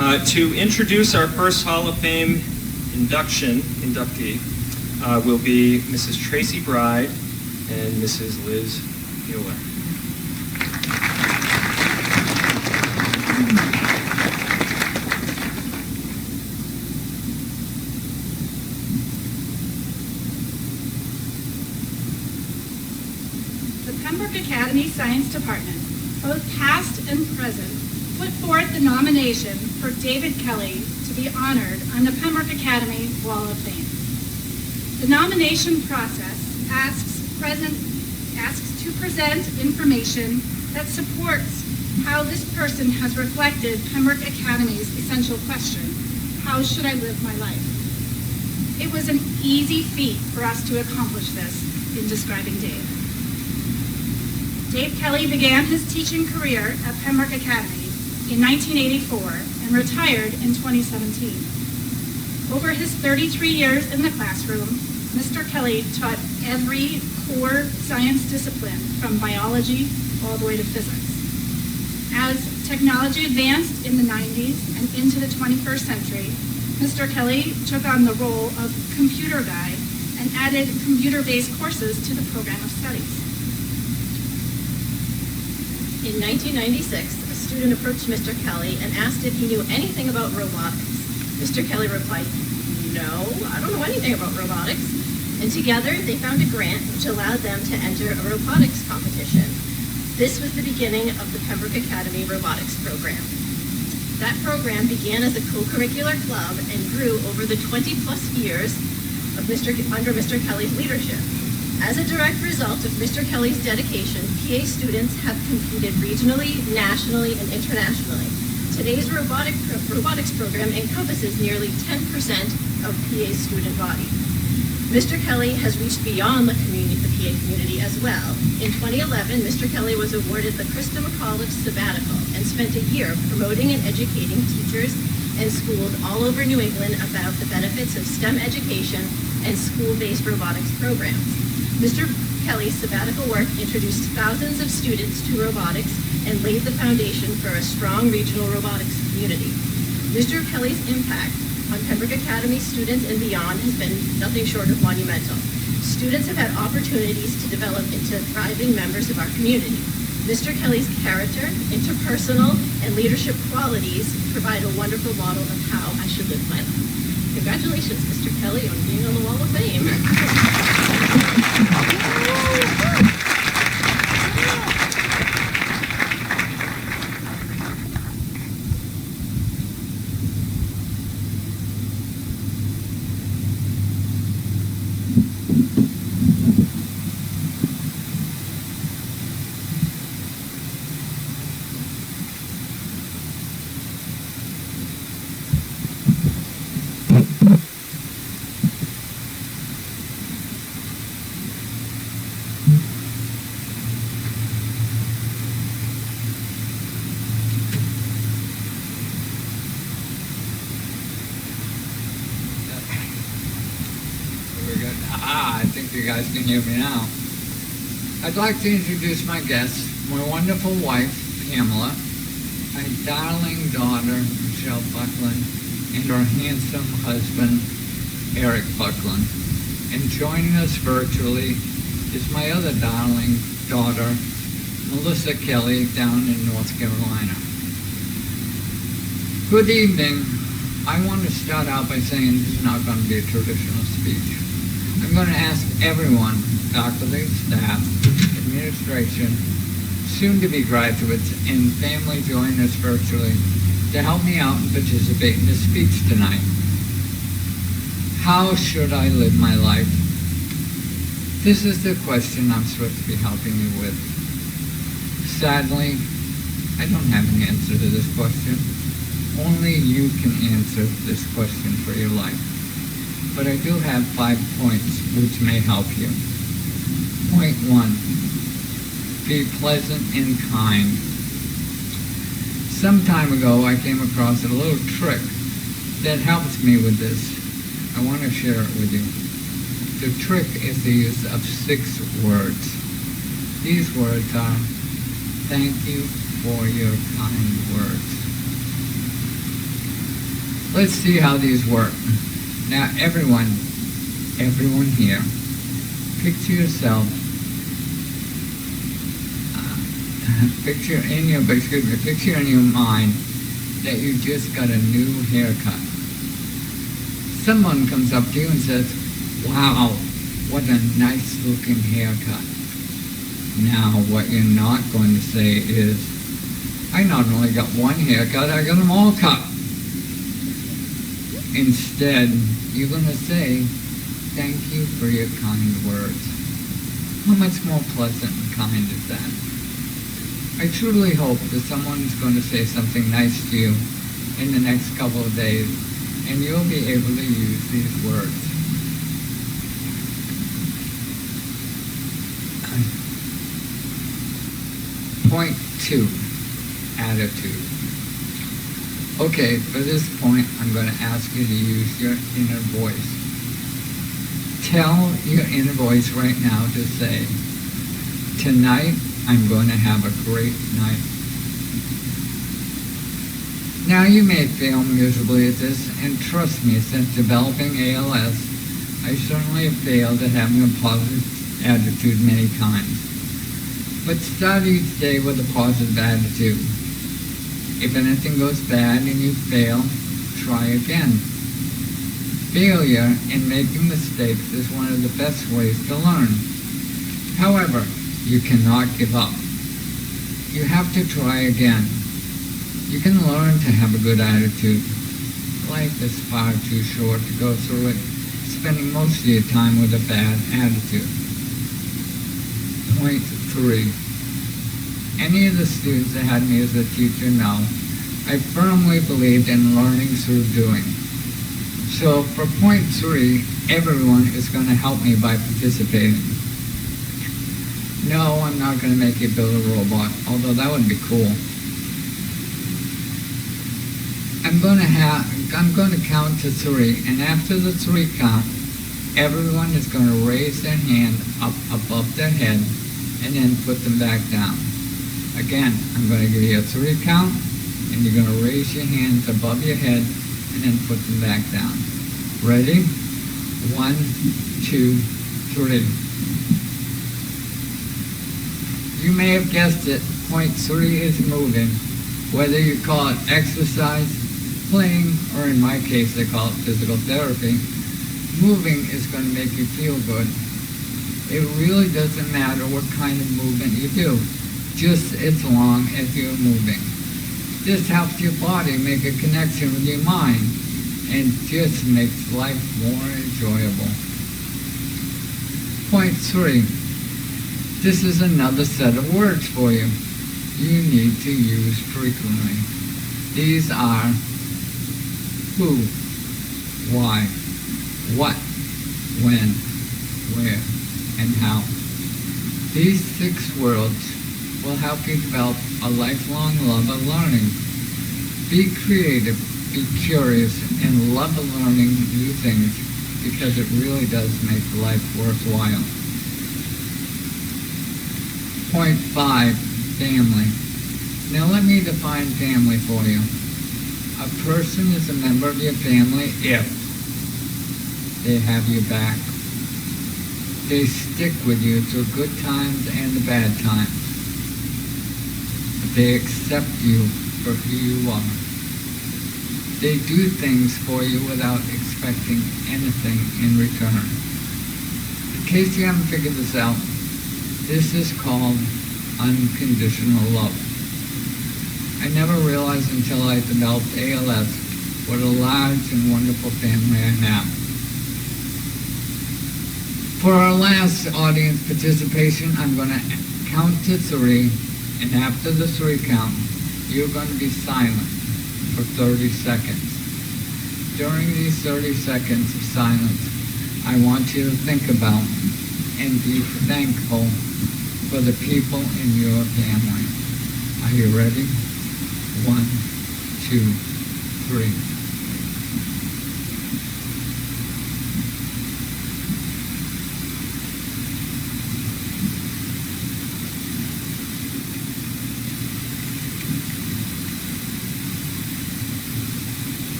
To introduce our first Hall of Fame inductee will be Mrs. Tracy Bride and Mrs. Liz Mueller. The Pembroke Academy Science Department, both past and present, put forth the nomination for David Kelly to be honored on the Pembroke Academy Wall of Fame. The nomination process asks to present information that supports how this person has reflected Pembroke Academy's essential question, how should I live my life? It was an easy feat for us to accomplish this in describing Dave. Dave Kelly began his teaching career at Pembroke Academy in 1984 and retired in 2017. Over his 33 years in the classroom, Mr. Kelly taught every core science discipline from biology all the way to physics. As technology advanced in the 90s and into the 21st century, Mr. Kelly took on the role of computer guy and added computer-based courses to the program of studies. In 1996, a student approached Mr. Kelly and asked if he knew anything about robotics. Mr. Kelly replied, "No, I don't know anything about robotics." And together they found a grant which allowed them to enter a robotics competition. This was the beginning of the Pembroke Academy Robotics Program. That program began as a co-curricular club and grew over the 20-plus years of under Mr. Kelly's leadership. As a direct result of Mr. Kelly's dedication, PA students have competed regionally, nationally, and internationally. Today's robotics program encompasses nearly 10% of PA's student body. Mr. Kelly has reached beyond the PA community as well. In 2011, Mr. Kelly was awarded the Krista McAuliffe Sabbatical and spent a year promoting and educating teachers and schools all over New England about the benefits of STEM education and school-based robotics programs. Mr. Kelly's sabbatical work introduced thousands of students to robotics and laid the foundation for a strong regional robotics community. Mr. Kelly's impact on Pembroke Academy students and beyond has been nothing short of monumental. Students have had opportunities to develop into thriving members of our community. Mr. Kelly's character, interpersonal, and leadership qualities provide a wonderful model of how I should live my life. Congratulations, Mr. Kelly, on being on the Wall of Fame. You guys can hear me now. I'd like to introduce my guests, my wonderful wife, Pamela, my darling daughter, Michelle Buckland, and our handsome husband, Eric Buckland. And joining us virtually is my other darling daughter, Melissa Kelly, down in North Carolina. Good evening. I want to start out by saying this is not going to be a traditional speech. I'm going to ask everyone, faculty, staff, administration, soon-to-be graduates, and family joining us virtually to help me out and participate in this speech tonight. How should I live my life? This is the question I'm supposed to be helping you with. Sadly, I don't have an answer to this question. Only you can answer this question for your life. But I do have 5 points which may help you. Point 1, be pleasant and kind. Some time ago, I came across a little trick that helps me with this. I want to share it with you. The trick is the use of 6 words. These words are, thank you for your kind words. Let's see how these work. Now, everyone here, picture yourself, picture in your mind that you just got a new haircut. Someone comes up to you and says, "Wow, what a nice looking haircut." Now, what you're not going to say is, "I not only got one haircut, I got them all cut." Instead, you're going to say, "Thank you for your kind words." How much more pleasant and kind is that? I truly hope that someone's going to say something nice to you in the next couple of days, and you'll be able to use these words. Point 2, attitude. Okay, for this point, I'm going to ask you to use your inner voice. Tell your inner voice right now to say, "Tonight, I'm going to have a great night." Now, you may fail miserably at this, and trust me, since developing ALS, I certainly have failed at having a positive attitude many times. But start each day with a positive attitude. If anything goes bad and you fail, try again. Failure and making mistakes is one of the best ways to learn. However, you cannot give up. You have to try again. You can learn to have a good attitude. Life is far too short to go through it, spending most of your time with a bad attitude. Point 3. Any of the students that had me as a teacher know I firmly believed in learning through doing. So for point 3, everyone is going to help me by participating. No, I'm not going to make you build a robot, although that would be cool. I'm going to count to 3, and after the 3 count, everyone is going to raise their hand up above their head and then put them back down. Again, I'm going to give you a 3 count, and you're going to raise your hands above your head and then put them back down. Ready? 1, 2, 3. You may have guessed it, point 3 is moving. Whether you call it exercise, playing, or in my case they call it physical therapy, moving is going to make you feel good. It really doesn't matter what kind of movement you do, just as long as you're moving. This helps your body make a connection with your mind and just makes life more enjoyable. Point 3. This is another set of words for you. You need to use frequently. These are who, why, what, when, where, and how. These 6 words will help you develop a lifelong love of learning. Be creative, be curious, and love learning new things because it really does make life worthwhile. Point 5, family. Now let me define family for you. A person is a member of your family if they have your back. They stick with you through good times and the bad times. They accept you for who you are. They do things for you without expecting anything in return. In case you haven't figured this out, this is called unconditional love. I never realized until I developed ALS what a large and wonderful family I have. For our last audience participation, I'm going to count to 3, and after the 3 count, you're going to be silent for 30 seconds. During these 30 seconds of silence, I want you to think about and be thankful for the people in your family. Are you ready? 1, 2, 3.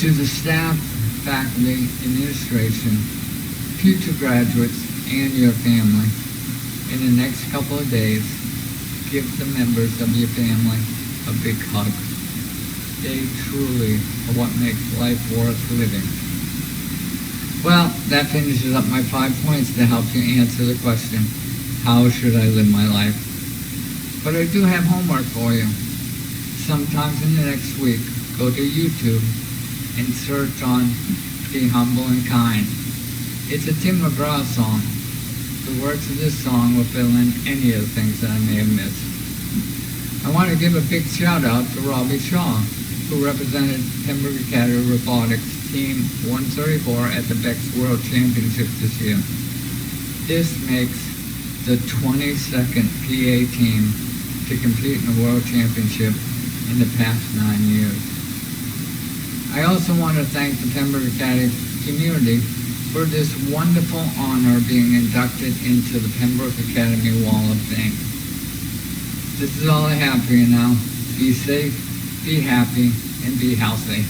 To the staff, faculty, administration, future graduates, and your family, in the next couple of days, give the members of your family a big hug. They truly are what makes life worth living. Well, that finishes up my 5 points to help you answer the question, how should I live my life? But I do have homework for you. Sometimes in the next week, go to YouTube and search on Be Humble and Kind. It's a Tim McGraw song. The words of this song will fill in any of the things that I may have missed. I want to give a big shout out to Robbie Shaw, who represented Pembroke Academy Robotics Team 134 at the Beck's World Championship this year. This makes the 22nd PA team to compete in the World Championship in the past 9 years. I also want to thank the Pembroke Academy community for this wonderful honor of being inducted into the Pembroke Academy Wall of Fame. This is all I have for you now. Be safe, be happy, and be healthy.